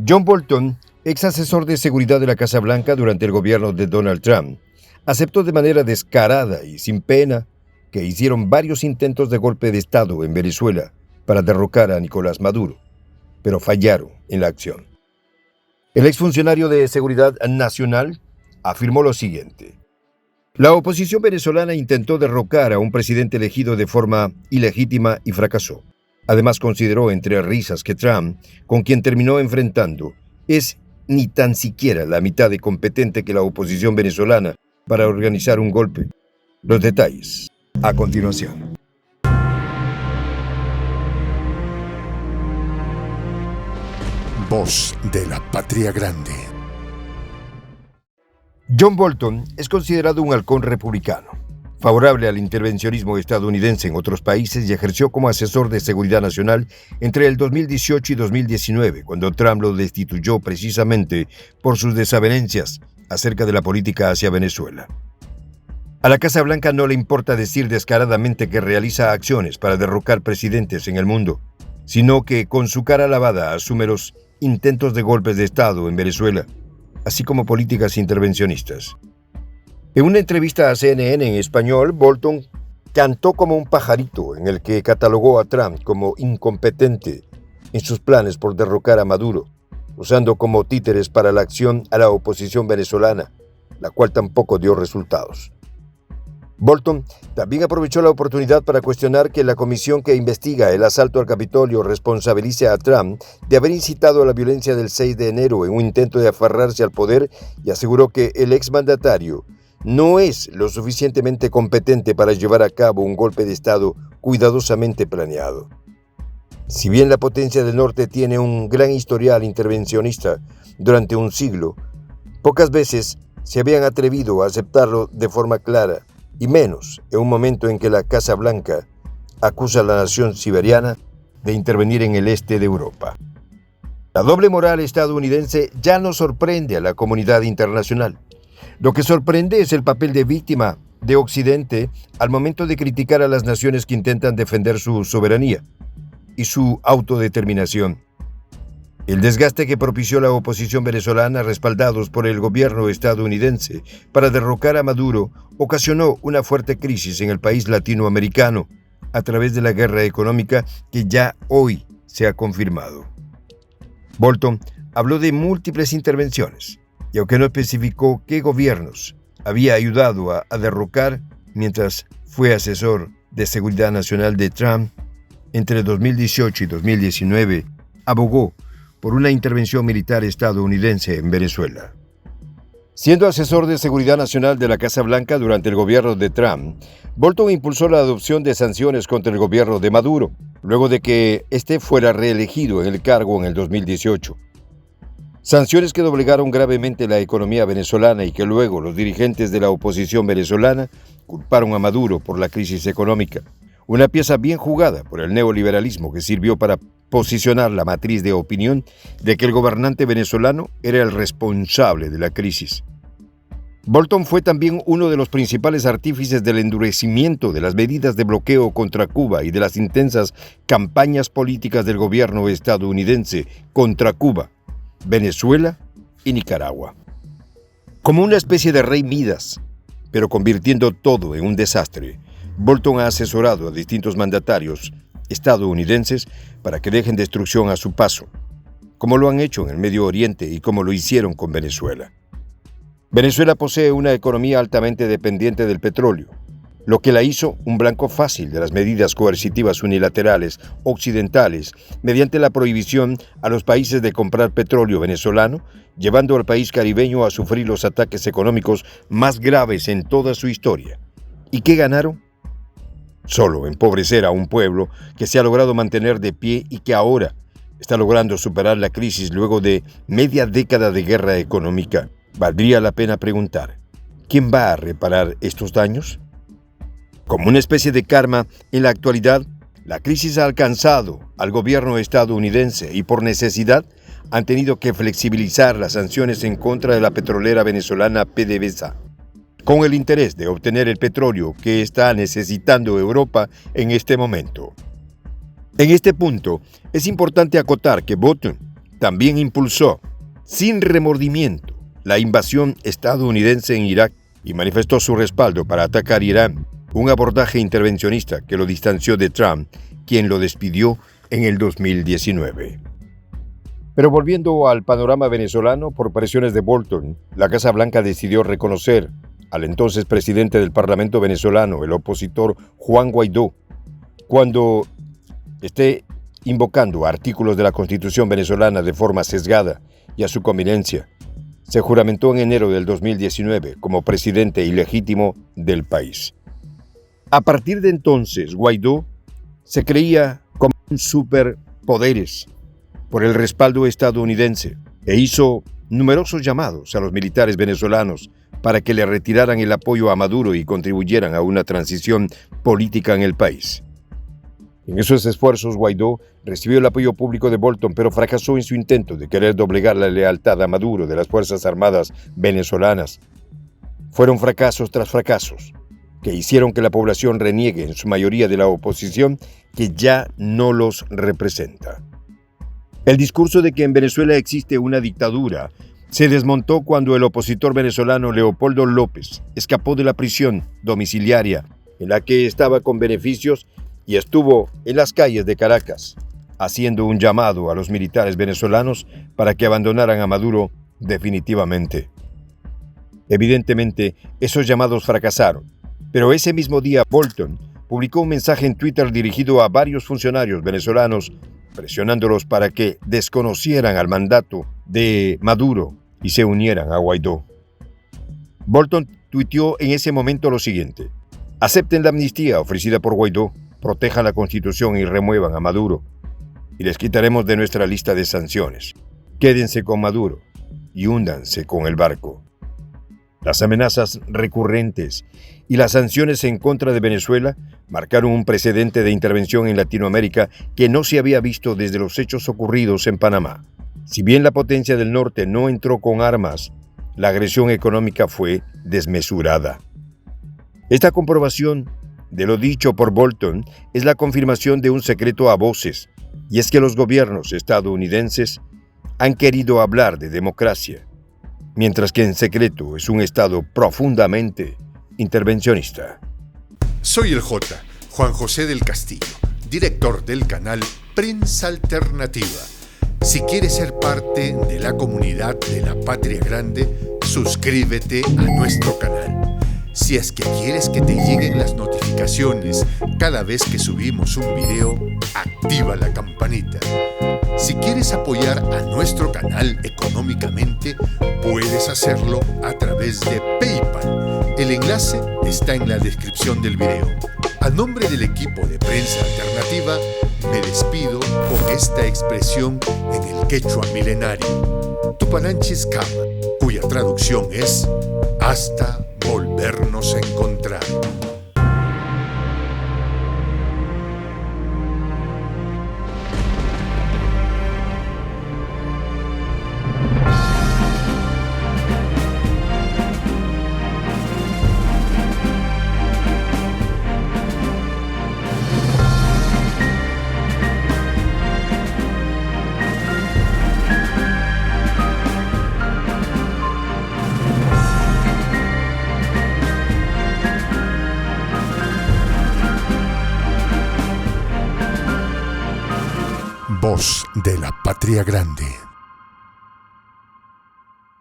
John Bolton, ex asesor de seguridad de la Casa Blanca durante el gobierno de Donald Trump, aceptó de manera descarada y sin pena que hicieron varios intentos de golpe de Estado en Venezuela para derrocar a Nicolás Maduro, pero fallaron en la acción. El exfuncionario de Seguridad Nacional afirmó lo siguiente: la oposición venezolana intentó derrocar a un presidente elegido de forma ilegítima y fracasó. Además, consideró entre risas que Trump, con quien terminó enfrentando, es ni tan siquiera la mitad de competente que la oposición venezolana para organizar un golpe. Los detalles a continuación. Voz de la Patria Grande. John Bolton es considerado un halcón republicano, favorable al intervencionismo estadounidense en otros países, y ejerció como asesor de seguridad nacional entre el 2018 y 2019, cuando Trump lo destituyó precisamente por sus desavenencias acerca de la política hacia Venezuela. A la Casa Blanca no le importa decir descaradamente que realiza acciones para derrocar presidentes en el mundo, sino que con su cara lavada asume los intentos de golpes de Estado en Venezuela, así como políticas intervencionistas. En una entrevista a CNN en español, Bolton cantó como un pajarito en el que catalogó a Trump como incompetente en sus planes por derrocar a Maduro, usando como títeres para la acción a la oposición venezolana, la cual tampoco dio resultados. Bolton también aprovechó la oportunidad para cuestionar que la comisión que investiga el asalto al Capitolio responsabilice a Trump de haber incitado a la violencia del 6 de enero en un intento de aferrarse al poder, y aseguró que el exmandatario no es lo suficientemente competente para llevar a cabo un golpe de Estado cuidadosamente planeado. Si bien la potencia del norte tiene un gran historial intervencionista durante un siglo, pocas veces se habían atrevido a aceptarlo de forma clara, y menos en un momento en que la Casa Blanca acusa a la nación siberiana de intervenir en el este de Europa. La doble moral estadounidense ya no sorprende a la comunidad internacional. Lo que sorprende es el papel de víctima de Occidente al momento de criticar a las naciones que intentan defender su soberanía y su autodeterminación. El desgaste que propició la oposición venezolana, respaldados por el gobierno estadounidense para derrocar a Maduro, ocasionó una fuerte crisis en el país latinoamericano a través de la guerra económica que ya hoy se ha confirmado. Bolton habló de múltiples intervenciones, y aunque no especificó qué gobiernos había ayudado a derrocar mientras fue asesor de seguridad nacional de Trump, entre 2018 y 2019 abogó por una intervención militar estadounidense en Venezuela. Siendo asesor de seguridad nacional de la Casa Blanca durante el gobierno de Trump, Bolton impulsó la adopción de sanciones contra el gobierno de Maduro, luego de que éste fuera reelegido en el cargo en el 2018. Sanciones que doblegaron gravemente la economía venezolana y que luego los dirigentes de la oposición venezolana culparon a Maduro por la crisis económica. Una pieza bien jugada por el neoliberalismo que sirvió para posicionar la matriz de opinión de que el gobernante venezolano era el responsable de la crisis. Bolton fue también uno de los principales artífices del endurecimiento de las medidas de bloqueo contra Cuba y de las intensas campañas políticas del gobierno estadounidense contra Cuba, Venezuela y Nicaragua. Como una especie de rey Midas, pero convirtiendo todo en un desastre, Bolton ha asesorado a distintos mandatarios estadounidenses para que dejen destrucción a su paso, como lo han hecho en el Medio Oriente y como lo hicieron con Venezuela. Venezuela posee una economía altamente dependiente del petróleo, lo que la hizo un blanco fácil de las medidas coercitivas unilaterales occidentales mediante la prohibición a los países de comprar petróleo venezolano, llevando al país caribeño a sufrir los ataques económicos más graves en toda su historia. ¿Y qué ganaron? Solo empobrecer a un pueblo que se ha logrado mantener de pie y que ahora está logrando superar la crisis luego de media década de guerra económica. Valdría la pena preguntar, ¿quién va a reparar estos daños? Como una especie de karma, en la actualidad, la crisis ha alcanzado al gobierno estadounidense y por necesidad han tenido que flexibilizar las sanciones en contra de la petrolera venezolana PDVSA, con el interés de obtener el petróleo que está necesitando Europa en este momento. En este punto, es importante acotar que Bolton también impulsó, sin remordimiento, la invasión estadounidense en Irak y manifestó su respaldo para atacar Irán, un abordaje intervencionista que lo distanció de Trump, quien lo despidió en el 2019. Pero volviendo al panorama venezolano, por presiones de Bolton, la Casa Blanca decidió reconocer al entonces presidente del Parlamento venezolano, el opositor Juan Guaidó, cuando esté invocando artículos de la Constitución venezolana de forma sesgada y a su conveniencia. Se juramentó en enero del 2019 como presidente ilegítimo del país. A partir de entonces, Guaidó se creía como un superpoderes por el respaldo estadounidense e hizo numerosos llamados a los militares venezolanos para que le retiraran el apoyo a Maduro y contribuyeran a una transición política en el país. En esos esfuerzos, Guaidó recibió el apoyo público de Bolton, pero fracasó en su intento de querer doblegar la lealtad a Maduro de las Fuerzas Armadas venezolanas. Fueron fracasos tras fracasos que hicieron que la población reniegue en su mayoría de la oposición, que ya no los representa. El discurso de que en Venezuela existe una dictadura se desmontó cuando el opositor venezolano Leopoldo López escapó de la prisión domiciliaria en la que estaba con beneficios y estuvo en las calles de Caracas, haciendo un llamado a los militares venezolanos para que abandonaran a Maduro definitivamente. Evidentemente, esos llamados fracasaron, pero ese mismo día Bolton publicó un mensaje en Twitter dirigido a varios funcionarios venezolanos, presionándolos para que desconocieran al mandato de Maduro y se unieran a Guaidó. Bolton tuiteó en ese momento lo siguiente: acepten la amnistía ofrecida por Guaidó, protejan la Constitución y remuevan a Maduro, y les quitaremos de nuestra lista de sanciones. Quédense con Maduro y húndanse con el barco. Las amenazas recurrentes y las sanciones en contra de Venezuela marcaron un precedente de intervención en Latinoamérica que no se había visto desde los hechos ocurridos en Panamá. Si bien la potencia del norte no entró con armas, la agresión económica fue desmesurada. Esta comprobación de lo dicho por Bolton es la confirmación de un secreto a voces, y es que los gobiernos estadounidenses han querido hablar de democracia, mientras que en secreto es un Estado profundamente intervencionista. Soy el Juan José del Castillo, director del canal Prensa Alternativa. Si quieres ser parte de la comunidad de la Patria Grande, suscríbete a nuestro canal. Si es que quieres que te lleguen las notificaciones cada vez que subimos un video, activa la campanita. Si quieres apoyar a nuestro canal económicamente, puedes hacerlo a través de PayPal. El enlace está en la descripción del video. A nombre del equipo de Prensa Alternativa, me despido con esta expresión en el quechua milenario, Tupananchis Kama, cuya traducción es hasta volvernos a encontrar. Voz de la Patria Grande.